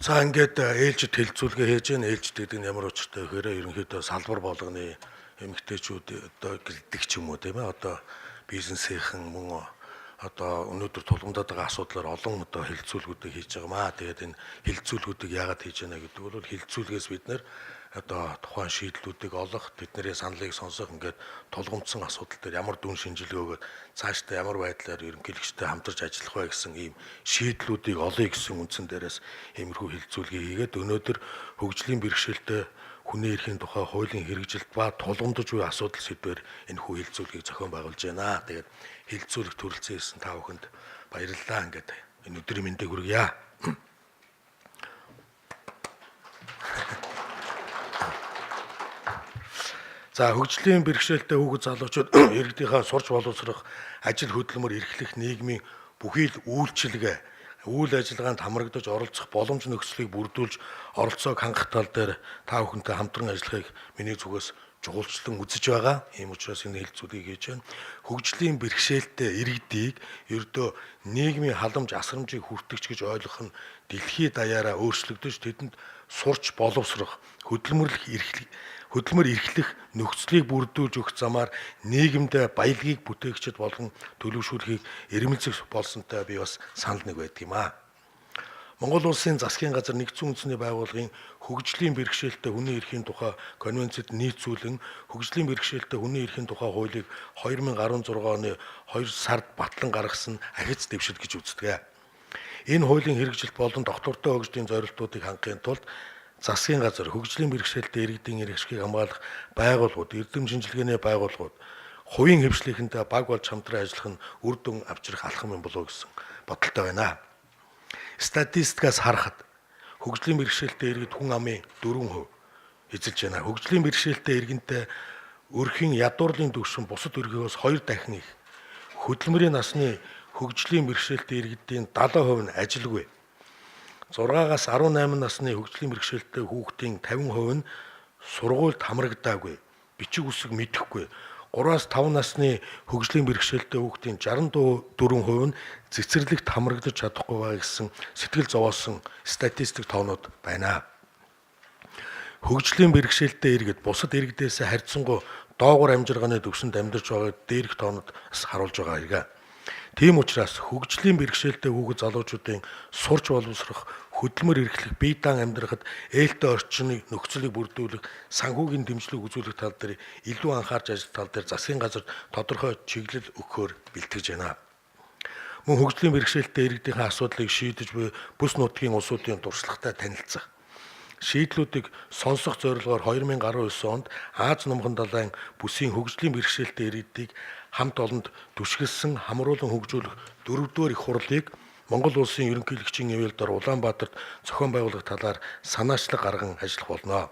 За ингээд ээлжид хэлцүүлгээ хийж гэн ээлжид гэдэг нь ямар учиртай гэхээр ерөнхийдөө салбар болгоны эмэгтэйчүүд одоо гэлдэг ч юм уу тийм ээ одоо бизнесийнхэн мөн одоо өнөөдөр тулгамдаад байгаа асуудлаар олон одоо хэлцүүлгүүдийг хийж байгаа маа. Тэгээд энэ хэлцүүлгүүдийг яагаад хийж байна гэдэг бол хэлцүүлгээс бид нэр одоо тухайн шийдлүүдийг олох, тэдний саналыг сонсох ингээд тулгамдсан асуудал дээр ямар дүн шинжилгээ өгөөд цаашдаа ямар байдлаар ерөнхийлөгчтэй хамтарч ажиллах вэ гэсэн ийм шийдлүүдийг олъё гэсэн үндсэн дээрээс иймэрхүү хэлцүүлгээ хийгээд өнөөдөр хөгжлийн бэрхшээлтэй хүний эрхийн тухай хуулийн хэрэгжилт ба тулгамдж буй асуудал сэдвээр энэ хүү хэлцүүлгийг зохион байгуулж байна. Тэгээд хэлцүүлэг төрөлцсөн ирсэн та бүхэнд баярлалаа. Ингээд энэ өдрийн мэндийг хүргье. За хөгжлийн бэрхшээлтэй хүүхэд залуучууд иргэдийнхаа сурч боловсрох, ажил хөдөлмөр эрхлэх нийгмийн бүхий л үйлчилгээ, үйл ажиллагаанд хамрагдаж оролцох боломж нөхцөлийг бүрдүүлж оролцоог хангах тал дээр та бүхэнтэй хамтран ажиллахыг миний зүгээс чухалчлан үзэж байгаа. Ийм учраас энэ хэлцүүлгийг хийж байна. Хөгжлийн бэрхшээлтэй иргэдийг ердөө нийгмийн халамж асрамжийг хүртэгч гэж ойлгох нь дэлхийд даяараа өөрчлөгдөж тэдэнд сурч боловсрох, хөдөлмөр эрхлэх нөхцөлийг бүрдүүлж өгөх замаар нийгэмдээ баялагийг бүтээгчд болгон төлөвшүүлэхийг эрмэлзэх болсонтой би бас санал нэг байдаг юм аа. Монгол улсын засгийн газар нэгдсэн үндэсний байгууллагын хөгжлийн бэрхшээлтэй хүний эрхийн тухай конвенцэд нийцүүлэн хөгжлийн бэрхшээлтэй хүний эрхийн тухай хуулийг 2016 оны 2 сард батлан гаргасан ахиц дэвшил гэж үздэг. Энэ хуулийн хэрэгжилт болон доктортой хөгжлийн зорилтуудыг хангахын тулд засгийн газар хөгжлийн бэрхшээлтэй иргэдийн эрхшгийг хамгаалах байгууллагууд, эрдэм шинжилгээний байгууллагууд хувийн хвшлийнхэнтэй баг болж хамтран ажиллах нь үр дүн авчрах алхам юм болов гэсэн бодолтой байна. Статистикаас харахад хөгжлийн бэрхшээлтэй иргэд хүн амын 4% эзэлж байна. Хөгжлийн бэрхшээлтэй иргэнтэй өрхийн ядуурлын түвшин бусад өргөөс 2 дахин их. Хөдөлмөрийн насны хөгжлийн бэрхшээлтэй иргэдийн 70% нь ажилгүй. 6-аас 18 насны хөгжлийн бэрхшээлтэй хүүхдийн 50% нь сургуульд хамрагдаагүй, бичиг үсэг мэдэхгүй. 3-аас 5 насны хөгжлийн бэрхшээлтэй хүүхдийн 64% нь цэцэрлэгт хамрагдаж чадахгүй байгаа гэсэн сэтгэл зовоосон статистик тоонууд байна. Хөгжлийн бэрхшээлтэй иргэд бусад иргэдээс харьцангуй доогуур амжиргааны түвшинд амьдарч байгааг дээрх тоонод харуулж байгаа хэрэг. Тийм учраас хөгжлийн бэрхшээлтэй хүүхэд залуучуудын сурч боловсрох, хөдөлмөр эрхлэх, бие даан амьдрахад ээлтэй орчны нөхцөлийг бүрдүүлэх, санхүүгийн дэмжлэг үзүүлэх тал дээр илүү анхаарч ажиллах тал дээр засгийн газар тодорхой чиглэл өгөхөөр бэлтгэж байна. Мөн хөгжлийн бэрхшээлтэй иргэдийн асуудлыг шийдэж буй бүс нутгийн улсуудын туршлагатай танилцах. Шийдлүүдийг сонсох зорилгоор 2019 онд Аз номхон далайн бүсийн хөгжлийн бэрхшээлтэй иргэдийг хамт олонд түшгэлсэн хамруулан хөгжүүлэх 4-р их хурлыг Монгол улсын ерөнхийлөгчийн эвэлдор Улаанбаатарт зохион байгуулах талаар санаачлаг гарган ажиллах болно.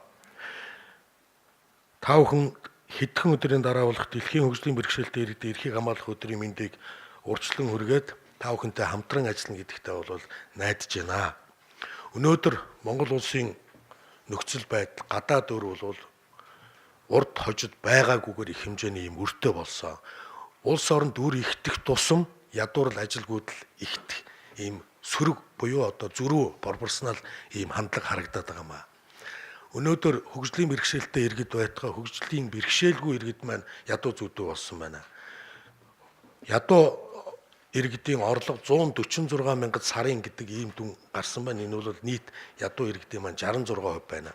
Та бүхэн хэдхэн өдрийн дараа болох дэлхийн хөгжлийн бэрхшээлтэй иргэдийн эрхийг хамгаалах өдрийн мэндийг урьдчилан хүргээд та бүхэнтэй хамтран ажиллана гэдэгтээ бол найдаж байна. Өнөөдөр Монгол улсын нөхцөл байдал гадаад өр бол урд хожид байгаагүйгээр их хэмжээний юм өртөө болсон. Улс оронд үр ихтэх тусам ядуурл ажилгүйдэл ихтэх ийм сөрөг буюу одоо зөрүү пропорционал ийм хандлага харагдаад байгаа юм аа. Өнөөдөр хөгжлийн бэрхшээлтэй иргэд байтугай хөгжлийн бэрхшээлгүй иргэд маань ядуу зүйдүү болсон байна. Ядуу иргэдийн орлого 146 мянгад сарын гэдэг ийм дүн гарсан байна. Энэ бол нийт ядуу иргэдийн маань 66% байна.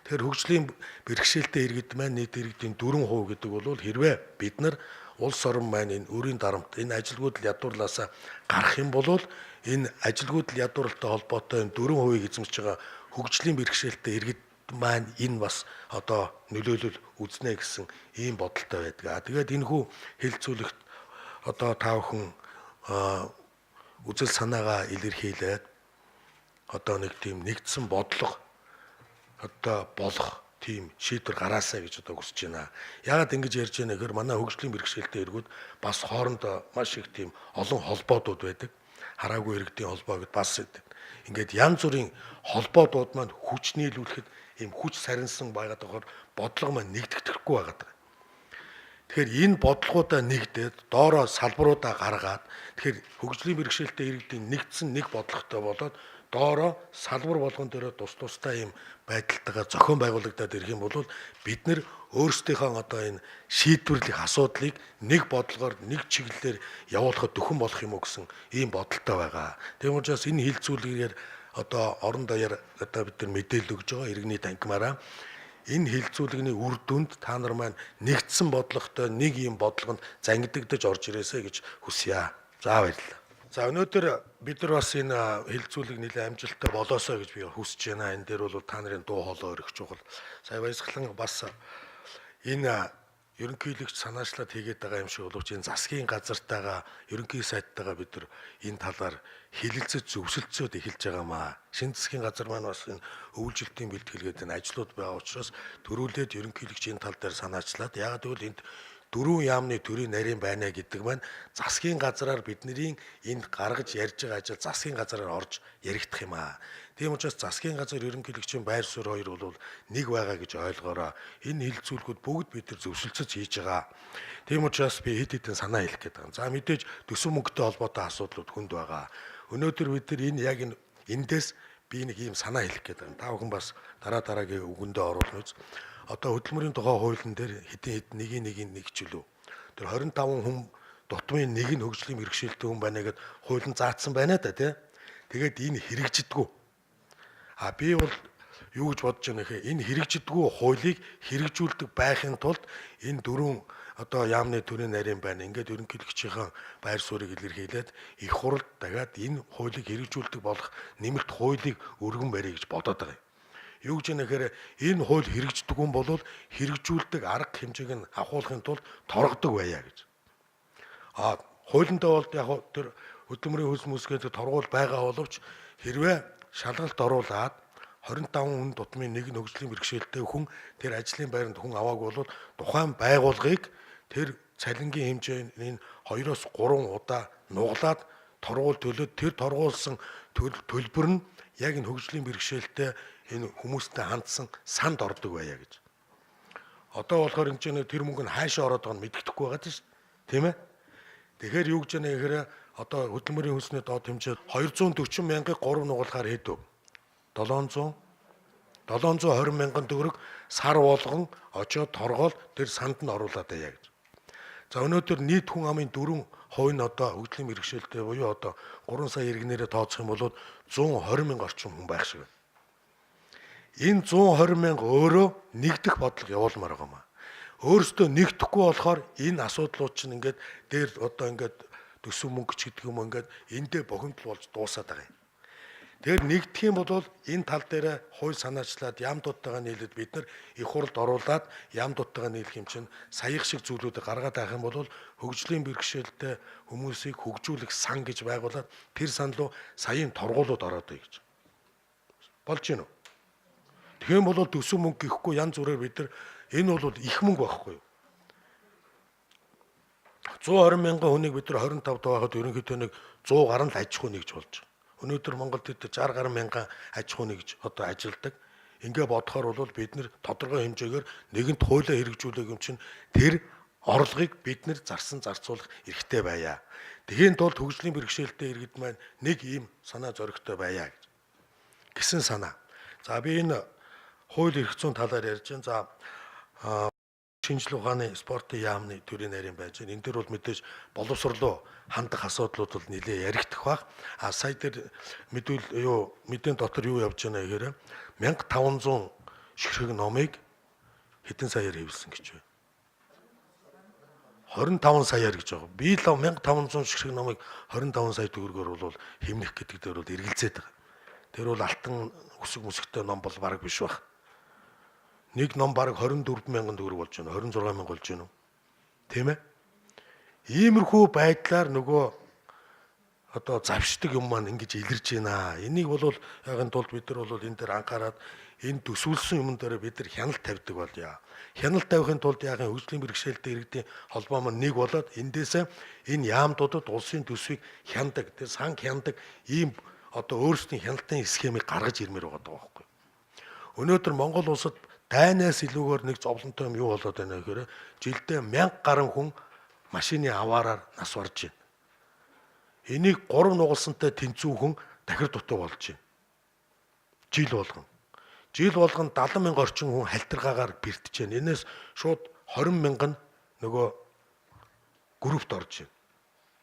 Тэгэхээр хөгжлийн бэрхшээлтэй иргэд маань нийт иргэдийн 4% гэдэг бол хэрвээ бид нар улс орон маань энэ өрийн дарамт, энэ ажилгүйдэл ядуурлаасаа гарах юм бол энэ ажилгүйдэл ядуурлалтай холбоотой 4% эзэмшиж байгаа хөгжлийн бэрхшээлтэй иргэд маань энэ бас одоо нөлөөлөл үзнэ гэсэн ийм бодолтой байдаг. Тэгээд энэ хүү хэлцүүлэгт одоо та бүхэн үзэл санаагаа илэрхийлээд одоо нэг тийм нэгдсэн бодлого одоо болох тийм шийдвэр гараасаа гэж одоо хүсэж байна. Яагаад ингэж ярьж байна гэхээр манай хөгжлийн бэрхшээлтэй иргүүд бас хоорондоо маш их тийм олон холбоодууд байдаг. Хараагүй иргэдийн холбоо гэдээ бас ингээд янз бүрийн холбоодууд маань хүч нийлүүлэхэд ийм хүч сарнсан байгаад байгаа бодлого маань нэгдэхгүй байгаад байгаа. Тэгэхээр энэ бодлогоудаа нэгдээд доороо салбаруудаа гаргаад тэгэхээр хөгжлийн бэрхшээлтэй иргэдийн нэгдсэн нэг бодлоготой болоод доороо салбар болгон дээр тусдаа ийм байдалтайгаар зохион байгуулагдаад ирэх юм бол бид нэр өөрсдийнхөө одоо энэ шийдвэрлэх асуудлыг нэг бодлогоор нэг чиглэлээр явуулахад дөхөн болох юм уу гэсэн ийм бодолтой байгаа. Тийм учраас энэ хилцүүлгээр одоо орон даяар одоо бид нар мэдээлэл өгж байгаа иргэний танхимаараа энэ хилцүүлэгний үр дүнд та нар маань нэгдсэн бодлоготой нэг ийм бодлогонд зангидагдаж орж ирээсэй гэж хүсье. За баярлалаа. За өнөөдөр бид нар бас энэ хилцүүлэг нэлээд амжилттай болоосоо гэж би хүсэж байна. Энэ дээр бол та нарын дуу хоолой өргөх чухал. Сая баясгалан бас энэ ерөнхийлөгч санаачлаад хийгээд байгаа юм шиг боловч энэ засгийн газартайгаа ерөнхий сайдтайгаа бид нар энэ талаар хэлэлцэж зөвсөлдсөд эхэлж байгаамаа. Шинэ засгийн газар маань бас энэ өвлжилтийн бэлтгэлгээд энэ ажлууд байгаа учраас төрүүлээд ерөнхийлөгч энэ тал дээр санаачлаад яагаад гэвэл энд дөрвөн яамны төрийн нарийн байна гэдэг маань засгийн газраар бидний энд гаргаж ярьж байгаа ажил засгийн газраар орж яригдах юм аа. Тийм учраас засгийн газар ерөнхийлөгчийн байр суурь хоёр бол нэг байгаа гэж ойлгоорой. Энэ хилцүүлгүүд бүгд бид нар зөвшөлдсөж хийж байгаа. Тийм учраас би хэд хэдэн санаа хэлэх гээд байгаа. За мэдээж төсөв мөнгөтэй холбоотой асуудлууд хүнд байгаа. Өнөөдөр бид нар энэ яг эндээс би нэг ийм санаа хэлэх гээд байгаа. Та бүхэн бас дараагийн үгэндээ оруулна үз. Одоо хөдөлмөрийн тухай хуулийн дээр хэдийн нэг чөлөө. Тэр 25 хүн дутмын нэг нь хөгжлийн мэргэшилтэй хүн байна гэд хуулийн заасан байна да тий. Тэгээд энэ хэрэгжидэггүй. Би бол юу гэж бодож байна гэхээр энэ хэрэгжидэггүй хуулийг хэрэгжүүлдэг байхын тулд энэ дөрвөн одоо яамны төрийн нарийн байна. Ингээд ерөнхийлөгчийн байр суурийг илэрхийлээд их хурл дахиад энэ хуулийг хэрэгжүүлдэг болох нэмэлт хуулийг өргөн барья гэж бодоод байгаа юм. Юу гэж нэхээр энэ хууль хэрэгждэг юм бол хэрэгжүүлдэг арга хэмжээг нь авахуулахын тулд торгодог байя гэж. Хуулиндаа бол яг тэр хөдөлмөрийн хөлс мөсгээд торгуул байгаа боловч хэрвээ шалгалт оруулаад 25 хүн дутмын нэг нь хөгжлийн бэрхшээлтэй хүн тэр ажлын байранд хүн аваагүй бол тухайн байгууллагыг тэр цалингийн хэмжээний 2-3 удаа нуглаад торгуул төлөөд тэр торгуулсан төлбөр нь яг энэ хөгжлийн бэрхшээлтэй энэ хүмүүстэй хандсан санд ордог байя гэж. Одоо болохоор энэ тэр мөнгө нь хаашаа ороод байгааг нь мэддэхгүй байгаа тийм шүү. Тийм ээ. Тэгэхээр юу гэж яана гэхээр одоо хөдөлмөрийн хөлсний доод хэмжээ 240 мянгаыг 3 нугалахаар хэдв? 720 мянган төгрөг сар болгон очоод торгоол тэр санд нь оруулаад байя гэж. За өнөөдөр нийт хүн амын 4% нь одоо хөгжлийн мэргэшээлтэй буюу одоо 3 сая иргэнээрээ тооцох юм бол 120 мянга орчим хүн байх шиг байна. Энэ 120 мянга өөрөө нэгдэх бодлого явуулмаар байгаа маа. Өөрөөсөө нэгдэхгүй болохоор энэ асуудлууд чинь ингээд дээр одоо ингээд төсөв мөнгө ч гэдэг юм ингээд эндээ бохимдол болж дуусаад байгаа юм. Тэгэхээр нэгдэх юм бол энэ тал дээр хууль санаачлаад яамдуудтайгаа нийлээд бид нар их хуралд оруулаад яамдуудтайгаа нийлэх юм чинь саях шиг зүйлүүдийг гаргаад авах юм бол хөгжлийн бэрхшээлтэй хүмүүсийг хөгжүүлэх сан гэж байгуулад тэр сан руу саяын торгуулууд ороод ий гэж. Болж гин үү? Тэгэх юм бол төсөв мөнгө гэхгүй янз бүрээр бид нар энэ бол их мөнгө байхгүй юу? 120 мянган хүнийг бид нар 25 тавахад ерөнхийдөө нэг 100 гаруй л аж ахуй нэгж болж байгаа. Өнөөдөр Монголд 60 гаруй мянган аж ахуй нэгж одоо ажилладаг. Ингээ бодохоор бол бид нар тодорхой хэмжээгээр нэгэнт хуулиа хэрэгжүүлэх юм чинь тэр орлогыг бид нар зарцуулах эрхтэй байя. Тэгэхин тулд хөгжлийн бэрхшээлтэй иргэд маань нэг ийм санаа зоригтой байя гэсэн санаа. За би энэ хууль эрх зүйн талаар ярьж байна. За шинжлэх ухааны спортын яамны төрийн нарийн байж байна. Энэ төр бол мэдээж боловсрлоо хандах асуудлууд бол нэлээ яригдах баг. Сая дээр мэдэн дотор юу явж байна гэхээр 1500 ширхэг номыг хэдэн саяар хэвлсэн гэж байна. 25 саяар гэж байгаа. Би л 1500 ширхэг номыг 25 сая төгрөгөөр бол хэмнэх гэдэг дээр бол эргэлзээд байгаа. Тэр бол алтан өсөг мөсгтэй ном бол бараг биш баг. Нэг ном бараг 24 мянган төгрөг болж байна. 26 мянга болж байна уу? Тийм ээ. Иймэрхүү байдлаар нөгөө одоо завшдаг юм маань ингэж илэрж байна. Энийг бол ягаад тулд бид нар бол энэ дээр анхаарад энэ төсвөлсөн юм дээр бид нар хяналт тавьдаг болъё. Хяналт тавихын тулд ягаад хөгжлийн бэрхшээлтэй иргэдийн холбоо маань нэг болоод эндээсээ энэ яамдуудад улсын төсвийг хяндаг, тэр санг хяндаг ийм одоо өөрсдийн хяналтын схемийг гаргаж ирмээр байгаа байхгүй. Өнөөдөр Монгол улсад дайнаас илүүгээр нэг зовлонтой юм юу болоод байна гэхээр жилдээ 1000 гаруй хүн машины аваараар нас барж байна. Энийг 3 нугалсантай тэнцүү хүн дахир дутуу болж байна. Жил болгон. Жил болгон 70,000 орчим хүн хальтргаагаар бэртэж байна. Энээс шууд 20,000 нөгөө группт орж байна.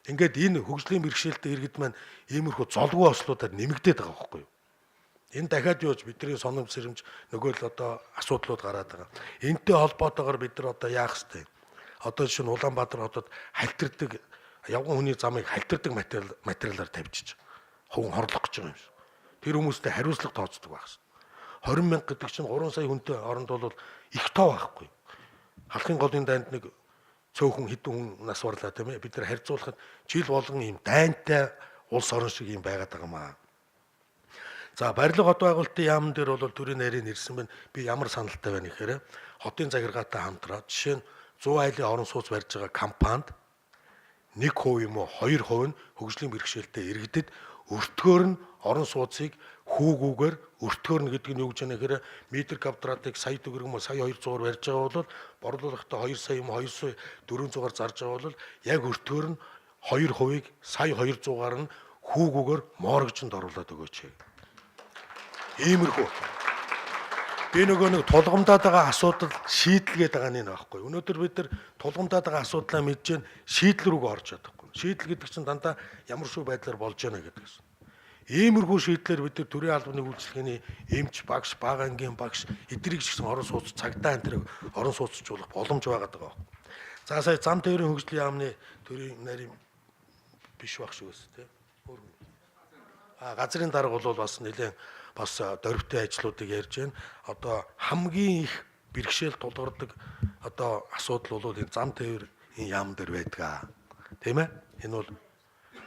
Ингээд энэ хөгжлийн бэрхшээлтэй иргэд маань иймэрхүү золгүй ослуудаар нэмэгдээд байгаа байхгүй юу? Энэ дахиад юуж бидний соном сэрэмж нөгөө л одоо асуудлууд гараад байгаа. Энтэй холбоотойгоор бид нар одоо яах ёстой? Одоо жишээ нь Улаанбаатар хотод хальтардаг явган хүний замыг хальтардаг материалаар тавьчих. Хувин хорлох гэж байгаа юм шиг. Тэр хүмүүстэй хариуцлага тооцдог байх шээ. 20,000 гэдэг чинь 3 сая хүнтэй оронд бол их тоо байхгүй. Халахын голын дайнд нэг цөөхөн хэдэн хүн нас барлаа тийм ээ. Бид нар харьцуулахад жил болгон ийм дайнтай улс орон шиг юм байгаад байгаа маа. За барилга хот байгуулалтын яамн дээр бол төрийн нарийн ирсэн байна. Би ямар саналтай байна гэхээр хотын захиргаатай хамтраад жишээ нь 100 айлын орон сууц барьж байгаа компанид 1% юм уу 2% нь хөгжлийн бэрхшээлтэй иргэдэд өртгөөр нь орон сууцыг хүүгүүгээр өртгөөр нь гэдэг нь юу гэж байна гэхээр метр квадратыг сая төгрөг юм уу сая 200-аар барьж байгаа бол борлуулалтаа 2 сая юм уу 2 сая 400-аар зарж байгаа бол яг өртгөөр нь 2%-ийг сая 200-аар нь хүүгүүгээр моргжинд оруулаад өгөөч. Иймэрхүү. Би нөгөө нэг тулгамдаад байгаа асуудал шийдэлгээд байгаа нь байхгүй. Өнөөдөр бид нар тулгамдаад байгаа асуудлаа мэдж шийдэл рүүгээ орж чадахгүй. Шийдэл гэдэг чинь дандаа ямар шүү байдлаар болж яана гэдэг юм. Иймэрхүү шийдлэр бид нар төрийн албаны үйлчлэгээний эмч багш, бага ангийн багш эдрийг ч гэсэн орон сууц цагдаа энэ орон сууцчлуулах боломж байгаа даа. За сая зам тээврийн хөгжлийн яамны төрийн нарийн биш байх шүү дээ. Газрын дарга бол бас нэлээд бас дөрвтэй ажлуудыг ярьж байна. Одоо хамгийн их бэрхшээл тулгардаг одоо асуудал бол энэ зам тээврийн яам дээр байдаг. Тийм ээ? Энэ бол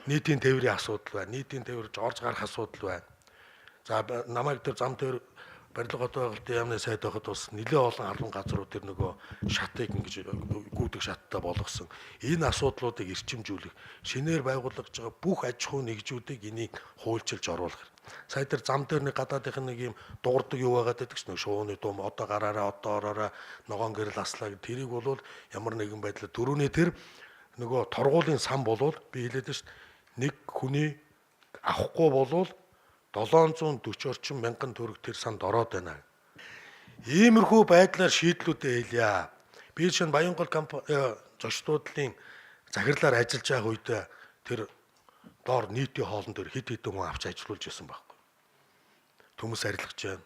нийтийн тээврийн асуудал байна. Нийтийн тээвэрж орж гарах асуудал байна. За намайг дээр зам тээвэр барилга хот байгуулалтын яамны сайд байхад бас нэлээд олон албан газрууд төр нөгөө шатыг ингэж гүйдэг шаттай болгосон. Энэ асуудлуудыг эрчимжүүлэх, шинээр байгуулагдж байгаа бүх аж ахуй нэгжүүдийг энийг хуульчилж оруулах. Сая дээр зам дээр нэг гадаадынх нэг юм дуурдаг юу байгаад байдаг ч нэг шууны дум одоо гараараа одоо ороороо ногоон гэрэл аслаа гэх тэрийг бол ямар нэгэн байдлаар дөрөвний тэр нөгөө торгуулийн сан болвол би хэлээд шүү дээ. Нэг хүний авахгүй болвол 740 орчим мянган төгрөг тэр санд ороод байна. Иймэрхүү байдлаар шийдлүүдээ хэлье. Би чинь Баянгол зочдлуудлын захирлаар ажиллаж байгаа үед тэр доор нийтийн хоолн дээр хэд хэдэн хүн авч ажиллуулж байсан байхгүй. Төмөс арилгаж байна.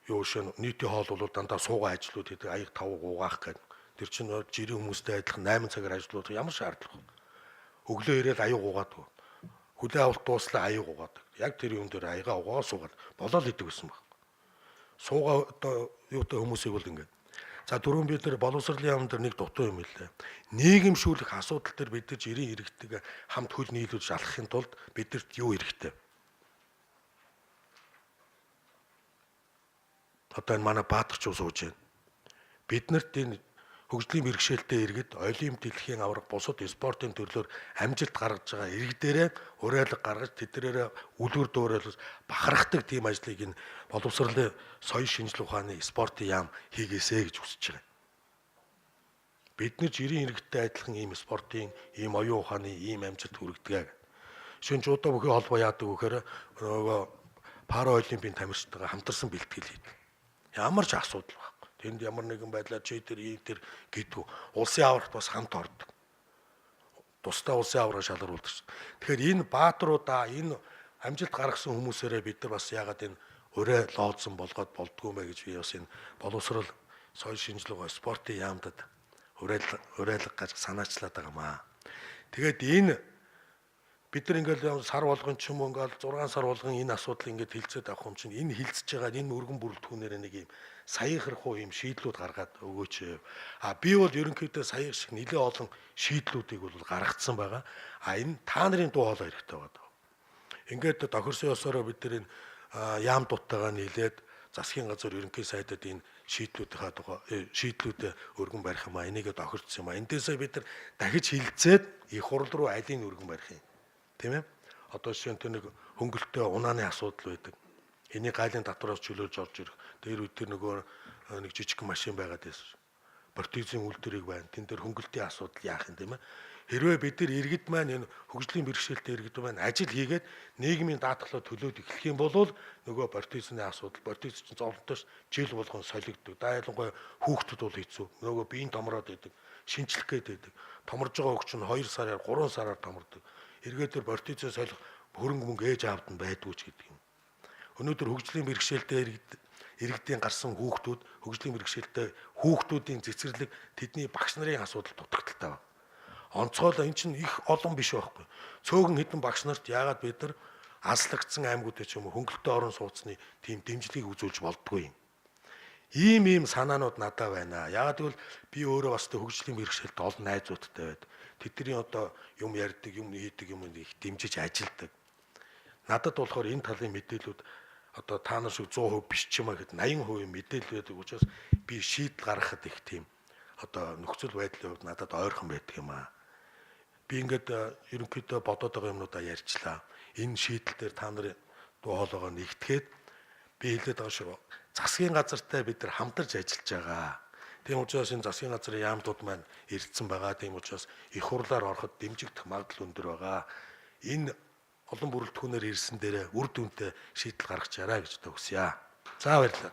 Юу шин нийтийн хоол бол дандаа суугаа ажиллууд гэдэг аяг тав гуугаах гэдэг. Тэр чинь жирийн хүмүүстэй адилхан 8 цагаар ажиллуулах ямар шаардлага вэ? Өглөө ирээд аяг угаад хүлээ авалт дууслаа аяг угаад. Яг тэр юм дээр аяга угаа суугаад болоо л идэг гэсэн баг. Суугаа одоо юутай хүмүүсийг бол ингэ. За дөрөв бид нар боловсролын яамн дээр нэг дутуу юм хэлээ. Нийгэмшүүлэх асуудал дээр бид нар жирийн иргэдтэйгээ хамт хөл нийлүүлж алхахын тулд бидэрт юу хэрэгтэй? Одоо энэ манай баатарч ус сууж байна. Биднэрт энэ хөгжлийн бэрхшээлтэй иргэд олимп дэлхийн аварга бусад спортын төрлөөр амжилт гаргаж байгаа иргэдээрээ уриалга гаргаж тэднэрээ үлгэр дуурайл бахархдаг тийм ажлыг энэ боловсролын соёл шинжилгээ ухааны спортын яам хийгээсэй гэж хүсэж байгаа. Бид нар жирийн иргэдтэй адилхан ийм спортын, ийм оюун ухааны ийм амжилт хүргэдэг. Шинж удаа бүхий холбоо яадаг вэхээр нөгөө пара олимпийн тамирчдаа хамтарсан бэлтгэл хийдэг. Ямар ч асуудал байхгүй. Тэнд ямар нэгэн байдлаар чи тэр гэдгүү улсын аваргад бас хамт ордог. Тусдаа улсын аварга шалгаруулдаг. Тэгэхээр энэ баатруудаа энэ амжилт гаргасан хүмүүсээрээ бид нар бас яагаад энэ өрөө лоодсон болгоод болдгоо мэ гэж би бас энэ боловсрол соёл шинжилгээ спортын яамдад уриалга гэж санаачлаад байгаа маа. Тэгээд энэ бид нар ингээл сар болгон ч юм уу ингээл 6 сар болгон энэ асуудал ингээд хилцээд авах юм чинь энэ хилцэж байгаа энэ өргөн бүрэлдэхүүнээр нэг юм саяхрах юм шийдлүүд гаргаад өгөөч. Би бол ерөнхийдөө саях шиг нэлээд олон шийдлүүдийг бол гаргацсан байгаа. Энэ та нарын дуу хоолой хэрэгтэй байгаа. Ингээд тохирсон ёсороо бид нар энэ яам дуттайгаа нийлээд засгийн газар ерөнхий сайдад энэ шийдлүүдэд өргөн барих юм а энийгээ тохирцсон юм а. Эндээсээ бид нар дахиж хилцээд их хурл руу алийг өргөн барих юм. Тийм ээ. Одоо жишээ нь нэг хөнгөлтөө унааны асуудал байдаг. Энийг гайлын татвараас чөлөөлж орж ирэх. Тэр үед тэр нөгөө нэг жижиг машин байгаад байсан. протезийн үйлдвэрийг байна. Тэн дээр хөнгөлтийн асуудал яах юм тийм ээ. Хэрвээ бид нар иргэд маань энэ хөгжлийн бэрхшээлтэй иргэд маань ажил хийгээд нийгмийн даатгалаа төлөөд эхлэх юм бол нөгөө протезны асуудал, протез чинь зовлонтойш жил болгон солигддог. Да ялангуяа хүүхдүүд бол хэцүү. Нөгөө биеийн томроод байдаг, шинжлэх гээд байдаг. Томорж байгаа хөгч нь 2 сараар, 3 сараар томордог. Эргээд тэр протезээ солих хөрөнгө мөнгө ээж аавд нь байдгүй ч гэдэг юм. Өнөөдөр хөгжлийн бэрхшээлтэй иргэдийн гарсан хүүхдүүд, хөгжлийн бэрхшээлтэй хүүхдүүдийн цэцэрлэг тэдний багш нарын асуудал дутагдaltaй байна. Онцгойлоо эн чинь их олон биш байхгүй. Цөөхөн хэдэн багш нарт яагаад бид нар аслагдсан аймагуудад ч юм уу хөнгөлөлтөй орон сууцны тийм дэмжлэгийг үзүүлж болдгүй юм. Ийм санаанууд надад байна. Яагаад гэвэл би өөрөө бас хөгжлийн бэрхшээлтэй олон найзуудтай байд. Тэдний одоо юм ярьдаг, юм хийдэг юм их дэмжиж ажилдаг. Надад болохоор энэ талын мэдээлүүд одоо та нар шиг 100% биш ч юм аа гэхэд 80% мэдээлэл байдаг учраас би шийдэл гаргахад их тийм одоо нөхцөл байдлын хувьд надад ойрхон байдаг юм аа. Би ингээд ерөнхийдөө бодоод байгаа юмнуудаа ярьчлаа. Энэ шийдэл дээр та нарын дуу хоолойгоо нэгтгэхэд би хэлээд байгаа шүү. Засгийн газартай бид нар хамтарч ажиллаж байгаа. Тийм учраас энэ засгийн газрын яамтууд маань ирдсэн байгаа. Тийм учраас их хурлаар ороход дэмжигдэх магадлал өндөр байгаа. Энэ олон бүрэлдэхүүнээр ирсэн дээрээ үр дүнтэй шийдэл гаргачаарай гэж төсөё. За баярлалаа.